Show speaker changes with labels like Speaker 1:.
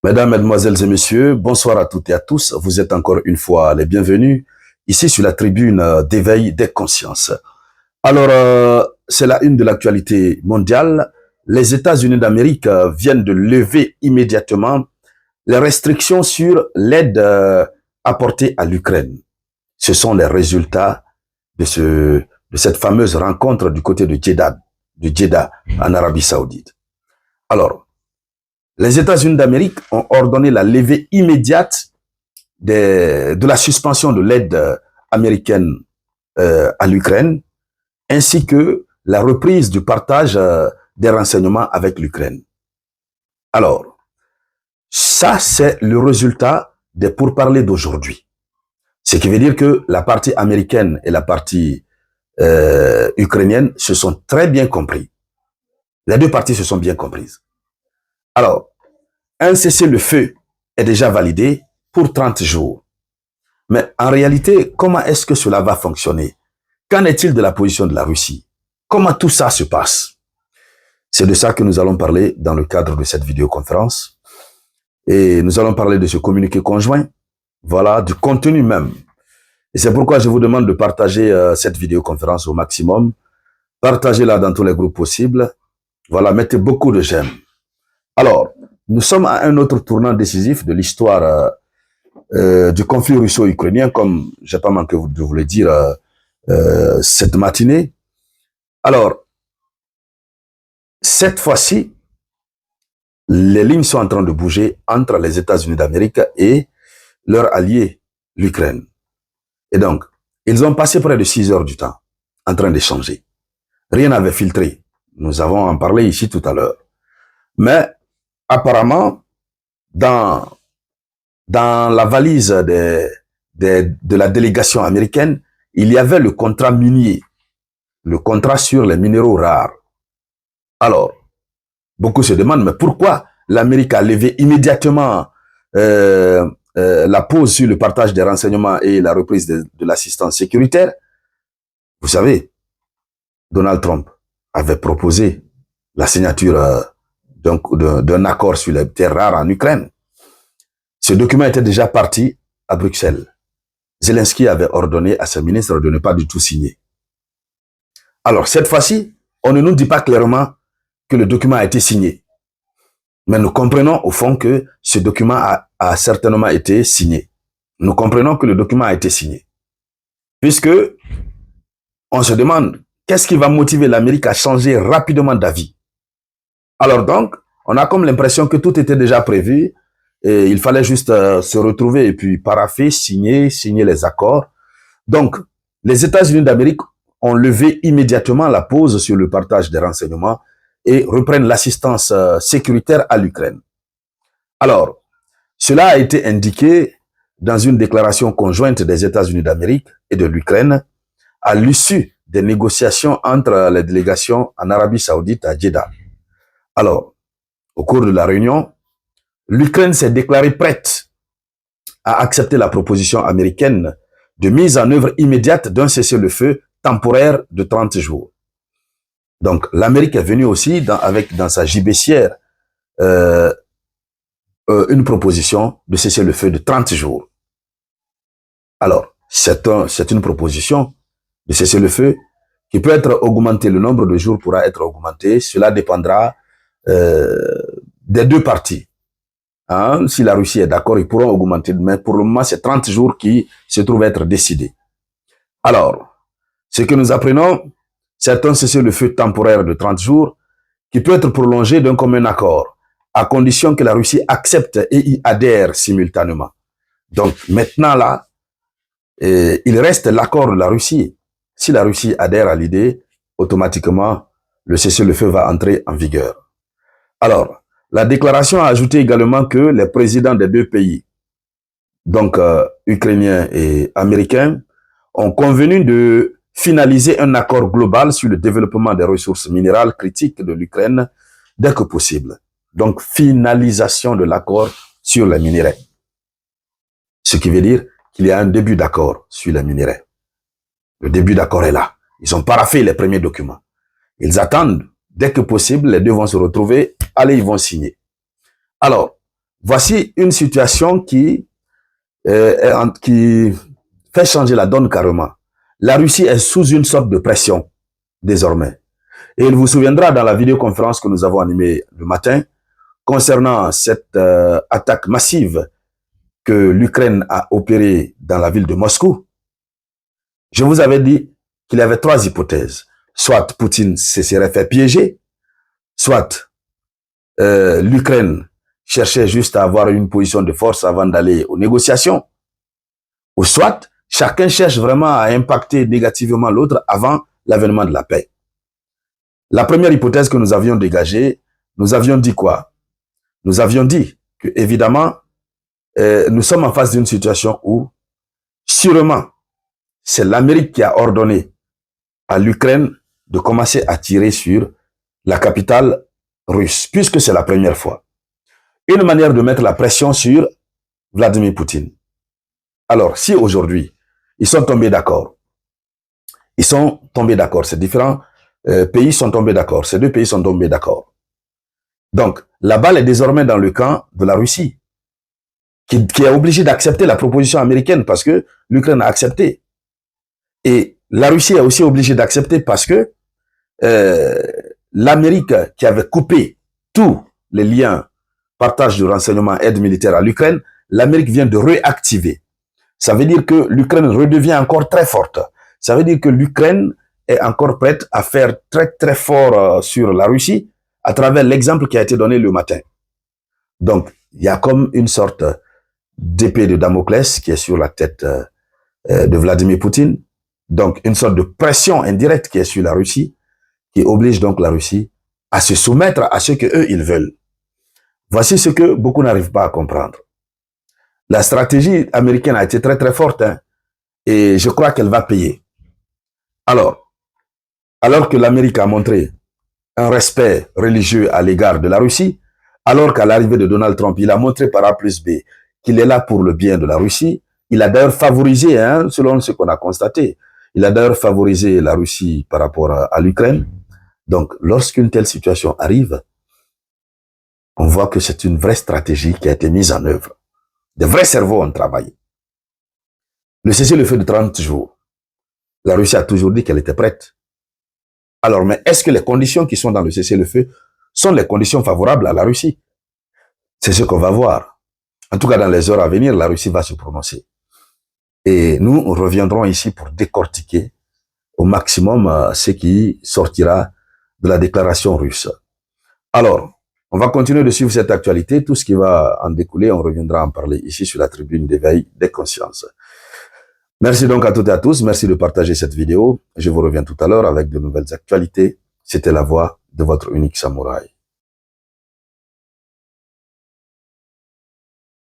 Speaker 1: Mesdames, Mesdemoiselles et Messieurs, bonsoir à toutes et à tous. Vous êtes encore une fois les bienvenus ici sur la tribune d'éveil des consciences. Alors, c'est la une de l'actualité mondiale. Les États-Unis d'Amérique viennent de lever immédiatement les restrictions sur l'aide apportée à l'Ukraine. Ce sont les résultats de cette fameuse rencontre du côté de Jeddah en Arabie Saoudite. Alors, les États-Unis d'Amérique ont ordonné la levée immédiate de la suspension de l'aide américaine à l'Ukraine, ainsi que la reprise du partage des renseignements avec l'Ukraine. Alors, ça, c'est le résultat des pourparlers d'aujourd'hui. Ce qui veut dire que la partie américaine et la partie ukrainienne se sont très bien compris. Les deux parties se sont bien comprises. Alors, un cessez-le-feu est déjà validé pour 30 jours. Mais en réalité, comment est-ce que cela va fonctionner? Qu'en est-il de la position de la Russie? Comment tout ça se passe? C'est de ça que nous allons parler dans le cadre de cette vidéoconférence. Et nous allons parler de ce communiqué conjoint, voilà, du contenu même. Et c'est pourquoi je vous demande de partager cette vidéoconférence au maximum. Partagez-la dans tous les groupes possibles. Voilà, mettez beaucoup de j'aime. Alors, nous sommes à un autre tournant décisif de l'histoire du conflit russo-ukrainien, comme j'ai pas manqué de vous le dire cette matinée. Alors, cette fois-ci, les lignes sont en train de bouger entre les États-Unis d'Amérique et leur allié, l'Ukraine. Et donc, ils ont passé près de 6 heures du temps en train d'échanger. Rien n'avait filtré. Nous avons en parlé ici tout à l'heure. Mais apparemment, dans la valise de la délégation américaine, il y avait le contrat minier, le contrat sur les minéraux rares. Alors, beaucoup se demandent, mais pourquoi l'Amérique a levé immédiatement la pause sur le partage des renseignements et la reprise de l'assistance sécuritaire? Vous savez, Donald Trump avait proposé la signature d'un accord sur les terres rares en Ukraine. Ce document était déjà parti à Bruxelles. Zelensky avait ordonné à ses ministres de ne pas du tout signer. Alors, cette fois-ci, on ne nous dit pas clairement que le document a été signé. Mais nous comprenons au fond que ce document a certainement été signé. Nous comprenons que le document a été signé. Puisque on se demande qu'est-ce qui va motiver l'Amérique à changer rapidement d'avis. Alors donc, on a comme l'impression que tout était déjà prévu et il fallait juste se retrouver et puis paraffer, signer les accords. Donc, les États-Unis d'Amérique ont levé immédiatement la pause sur le partage des renseignements et reprennent l'assistance sécuritaire à l'Ukraine. Alors, cela a été indiqué dans une déclaration conjointe des États-Unis d'Amérique et de l'Ukraine à l'issue des négociations entre les délégations en Arabie Saoudite à Jeddah. Alors, au cours de la réunion, l'Ukraine s'est déclarée prête à accepter la proposition américaine de mise en œuvre immédiate d'un cessez-le-feu temporaire de 30 jours. Donc, l'Amérique est venue aussi dans sa gibecière une proposition de cessez-le-feu de 30 jours. Alors, c'est une proposition de cessez-le-feu qui peut être augmentée, le nombre de jours pourra être augmenté, cela dépendra des deux parties. Hein? Si la Russie est d'accord, ils pourront augmenter, mais pour le moment, c'est 30 jours qui se trouvent être décidés. Alors, ce que nous apprenons, c'est un cessez-le-feu temporaire de 30 jours qui peut être prolongé d'un commun accord, à condition que la Russie accepte et y adhère simultanément. Donc, maintenant là, il reste l'accord de la Russie. Si la Russie adhère à l'idée, automatiquement, le cessez-le-feu va entrer en vigueur. Alors, la déclaration a ajouté également que les présidents des deux pays, donc ukrainiens et américains, ont convenu de finaliser un accord global sur le développement des ressources minérales critiques de l'Ukraine dès que possible. Donc, finalisation de l'accord sur les minéraux. Ce qui veut dire qu'il y a un début d'accord sur les minéraux. Le début d'accord est là. Ils ont paraphé les premiers documents. Ils attendent, dès que possible, les deux vont se retrouver. Allez, ils vont signer. Alors, Voici une situation qui fait changer la donne carrément. La Russie est sous une sorte de pression désormais. Et il vous souviendra dans la vidéoconférence que nous avons animée le matin concernant cette attaque massive que l'Ukraine a opérée dans la ville de Moscou. Je vous avais dit qu'il y avait 3 hypothèses. Soit Poutine se serait fait piéger, soit l'Ukraine cherchait juste à avoir une position de force avant d'aller aux négociations, ou soit chacun cherche vraiment à impacter négativement l'autre avant l'avènement de la paix. La première hypothèse que nous avions dégagée, nous avions dit quoi? Nous avions dit que, évidemment, nous sommes en face d'une situation où, sûrement, c'est l'Amérique qui a ordonné à l'Ukraine de commencer à tirer sur la capitale russe, puisque c'est la première fois. Une manière de mettre la pression sur Vladimir Poutine. Alors, si aujourd'hui, ils sont tombés d'accord, ces différents pays sont tombés d'accord, ces 2 pays sont tombés d'accord. Donc, la balle est désormais dans le camp de la Russie, qui est obligée d'accepter la proposition américaine parce que l'Ukraine a accepté. Et la Russie est aussi obligée d'accepter parce que l'Amérique, qui avait coupé tous les liens, partage de renseignements, aide militaire à l'Ukraine, l'Amérique vient de réactiver. Ça veut dire que l'Ukraine redevient encore très forte. Ça veut dire que l'Ukraine est encore prête à faire très très fort sur la Russie à travers l'exemple qui a été donné le matin. Donc, il y a comme une sorte d'épée de Damoclès qui est sur la tête de Vladimir Poutine. Donc, une sorte de pression indirecte qui est sur la Russie, qui oblige donc la Russie à se soumettre à ce qu'eux, ils veulent. Voici ce que beaucoup n'arrivent pas à comprendre. La stratégie américaine a été très très forte, hein, et je crois qu'elle va payer. Alors que l'Amérique a montré un respect religieux à l'égard de la Russie, alors qu'à l'arrivée de Donald Trump, il a montré par A plus B qu'il est là pour le bien de la Russie, il a d'ailleurs favorisé, hein, selon ce qu'on a constaté, il a d'ailleurs favorisé la Russie par rapport à l'Ukraine. Donc, lorsqu'une telle situation arrive, on voit que c'est une vraie stratégie qui a été mise en œuvre. Des vrais cerveaux ont travaillé. Le cessez-le-feu de 30 jours, la Russie a toujours dit qu'elle était prête. Alors, mais est-ce que les conditions qui sont dans le cessez-le-feu sont les conditions favorables à la Russie? C'est ce qu'on va voir. En tout cas, dans les heures à venir, la Russie va se prononcer. Et nous, on reviendrons ici pour décortiquer au maximum ce qui sortira de la déclaration russe. Alors, on va continuer de suivre cette actualité. Tout ce qui va en découler, on reviendra en parler ici sur la tribune d'éveil des consciences. Merci donc à toutes et à tous. Merci de partager cette vidéo. Je vous reviens tout à l'heure avec de nouvelles actualités. C'était la voix de votre unique samouraï.